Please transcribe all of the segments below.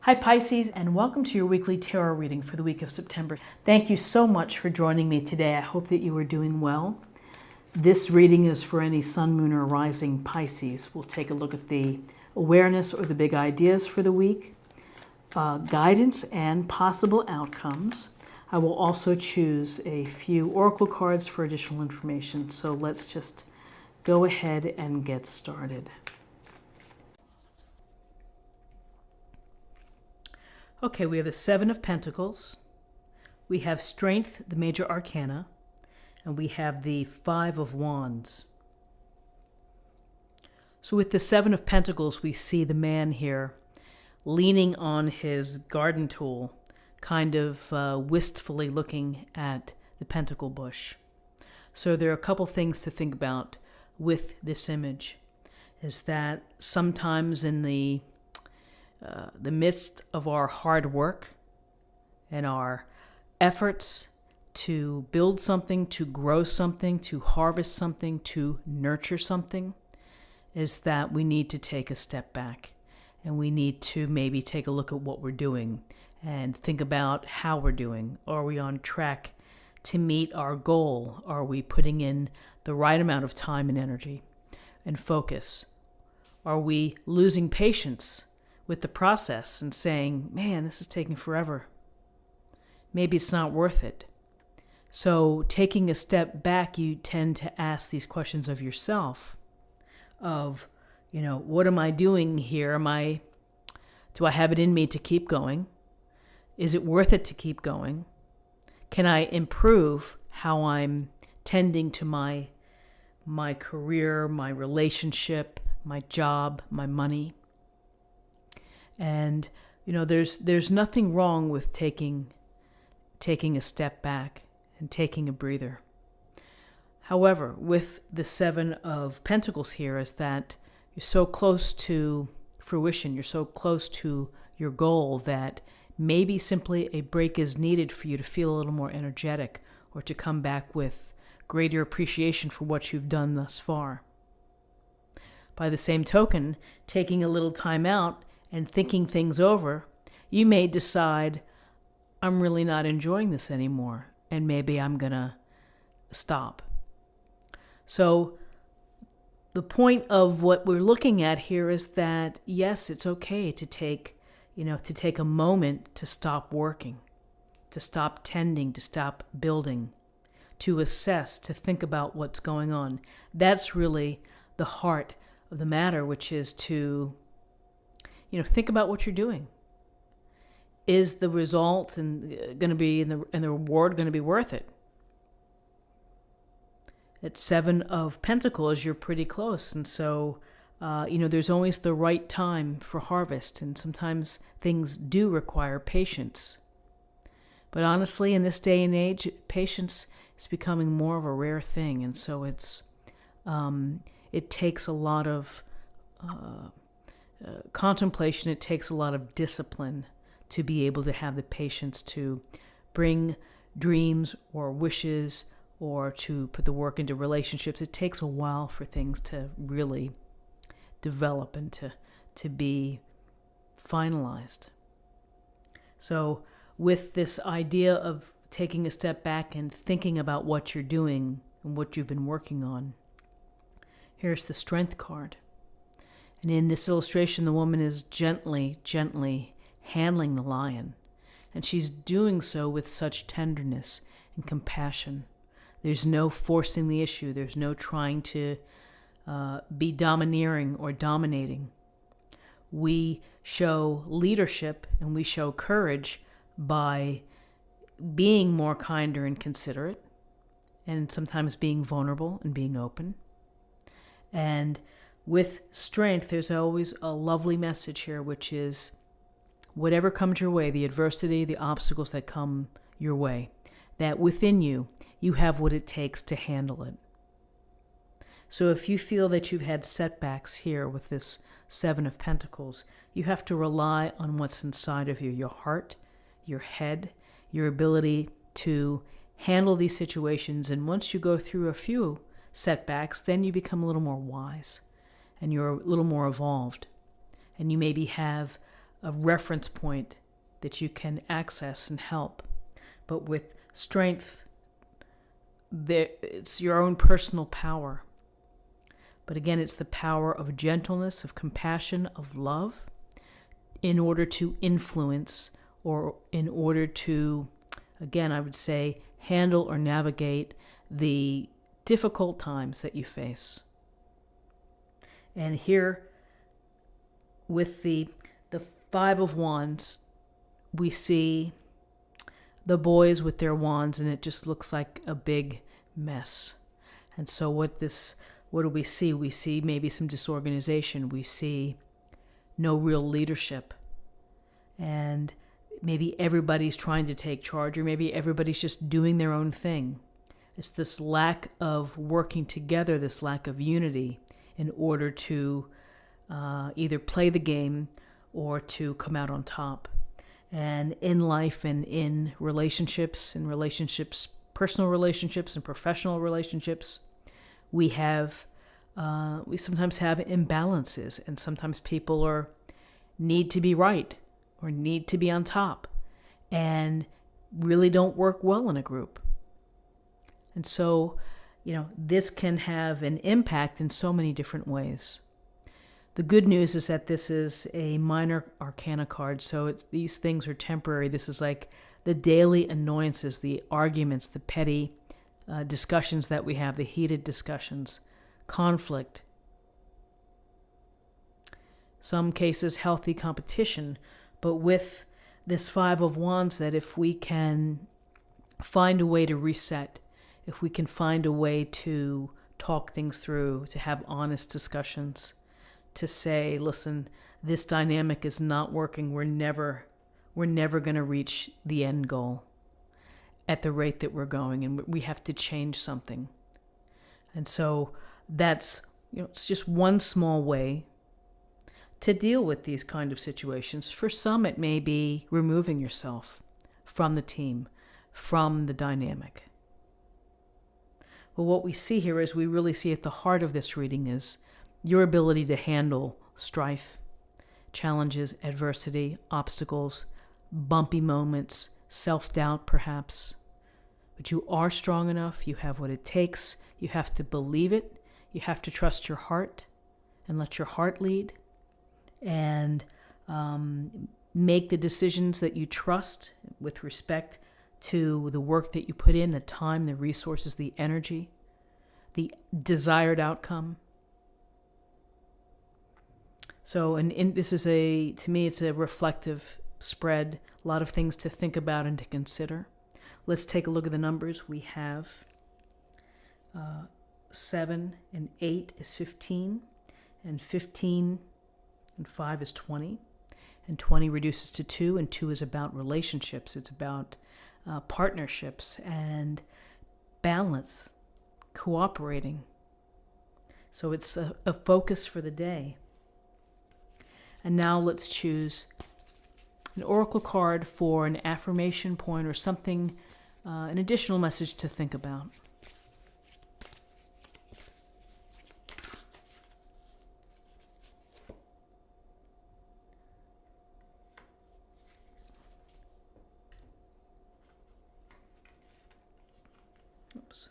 Hi Pisces, and welcome to your weekly tarot reading for the week of September. Thank you so much for joining me today. I hope that you are doing well. This reading is for any sun, moon, or rising Pisces. We'll take a look at the awareness or the big ideas for the week, guidance and possible outcomes. I will also choose a few oracle cards for additional information. So let's just go ahead and get started. Okay, we have the Seven of Pentacles, we have Strength, the major arcana, and we have the Five of Wands. So with the Seven of Pentacles, we see the man here leaning on his garden tool, kind of wistfully looking at the pentacle bush. So there are a couple things to think about with this image, is that sometimes in the midst of our hard work and our efforts to build something, to grow something, to harvest something, to nurture something, is that we need to take a step back and we need to maybe take a look at what we're doing and think about how we're doing. Are we on track to meet our goal? Are we putting in the right amount of time and energy and focus? Are we losing patience with the process and saying, man, this is taking forever. Maybe it's not worth it. So taking a step back, you tend to ask these questions of yourself of, what am I doing here? Do I have it in me to keep going? Is it worth it to keep going? Can I improve how I'm tending to my career, my relationship, my job, my money? And, there's nothing wrong with taking a step back and taking a breather. However, with the Seven of Pentacles here is that you're so close to fruition, you're so close to your goal that maybe simply a break is needed for you to feel a little more energetic or to come back with greater appreciation for what you've done thus far. By the same token, taking a little time out and thinking things over, you may decide, I'm really not enjoying this anymore, and maybe I'm going to stop. So the point of what we're looking at here is that, yes, it's okay to take a moment to stop working, to stop tending, to stop building, to assess, to think about what's going on. That's really the heart of the matter, which is to think about what you're doing. Is the result going to be and the reward going to be worth it? At Seven of Pentacles, you're pretty close, and so there's always the right time for harvest, and sometimes things do require patience. But honestly, in this day and age, patience is becoming more of a rare thing, and so it takes a lot of contemplation. It takes a lot of discipline to be able to have the patience to bring dreams or wishes or to put the work into relationships. It takes a while for things to really develop and to be finalized. So with this idea of taking a step back and thinking about what you're doing and what you've been working on, here's the Strength card. And in this illustration, the woman is gently handling the lion. And she's doing so with such tenderness and compassion. There's no forcing the issue. There's no trying to be domineering or dominating. We show leadership and we show courage by being more kinder and considerate, and sometimes being vulnerable and being open. And with Strength, there's always a lovely message here, which is whatever comes your way, the adversity, the obstacles that come your way, that within you, you have what it takes to handle it. So if you feel that you've had setbacks here with this Seven of Pentacles, you have to rely on what's inside of you, your heart, your head, your ability to handle these situations. And once you go through a few setbacks, then you become a little more wise and you're a little more evolved. And you maybe have a reference point that you can access and help. But with strength, it's your own personal power. But again, it's the power of gentleness, of compassion, of love, in order to influence, or in order to, again, I would say, handle or navigate the difficult times that you face. And here, with the Five of Wands, we see the boys with their wands, and it just looks like a big mess. And so what do we see? We see maybe some disorganization. We see no real leadership. And maybe everybody's trying to take charge, or maybe everybody's just doing their own thing. It's this lack of working together, this lack of unity in order to either play the game or to come out on top. And in life and in relationships, personal relationships and professional relationships, we sometimes have imbalances, and sometimes people need to be right or need to be on top and really don't work well in a group. And so, this can have an impact in so many different ways. The good news is that this is a minor arcana card, so these things are temporary. This is like the daily annoyances, the arguments, the petty discussions that we have, the heated discussions, conflict. Some cases, healthy competition. But with this Five of Wands, that if we can find a way to reset, if we can find a way to talk things through, to have honest discussions, to say, listen, this dynamic is not working. We're never going to reach the end goal at the rate that we're going, and we have to change something. And so that's, it's just one small way to deal with these kind of situations. For some, it may be removing yourself from the team, from the dynamic. But what we see here is we really see at the heart of this reading is your ability to handle strife, challenges, adversity, obstacles, bumpy moments, self-doubt perhaps. But you are strong enough. You have what it takes. You have to believe it. You have to trust your heart and let your heart lead, and make the decisions that you trust with respect to the work that you put in, the time, the resources, the energy, the desired outcome. So, and this is to me, it's a reflective spread, a lot of things to think about and to consider. Let's take a look at the numbers. We have 7 and 8 is 15, and 15 and 5 is 20, and 20 reduces to 2, and 2 is about relationships. It's about partnerships and balance, cooperating. So it's a focus for the day. And now let's choose an oracle card for an affirmation point or something, an additional message to think about. Oops.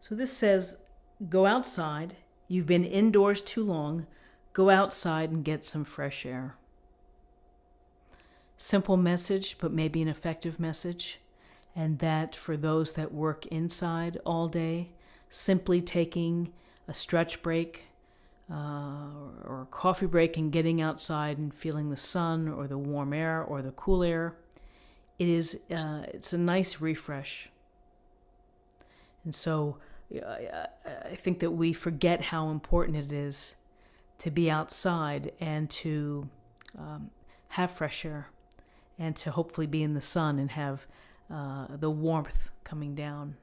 So this says, go outside. You've been indoors too long. Go outside and get some fresh air. Simple message, but maybe an effective message. And that for those that work inside all day, simply taking a stretch break or a coffee break and getting outside and feeling the sun or the warm air or the cool air, it's a nice refresh. And so I think that we forget how important it is to be outside and to have fresh air and to hopefully be in the sun and have the warmth coming down.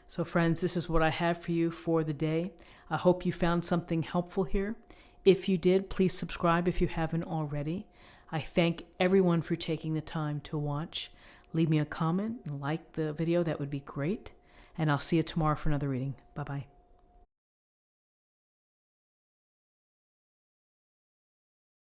So friends, this is what I have for you for the day. I hope you found something helpful here. If you did, please subscribe if you haven't already. I thank everyone for taking the time to watch. Leave me a comment and like the video. That would be great. And I'll see you tomorrow for another reading. Bye-bye.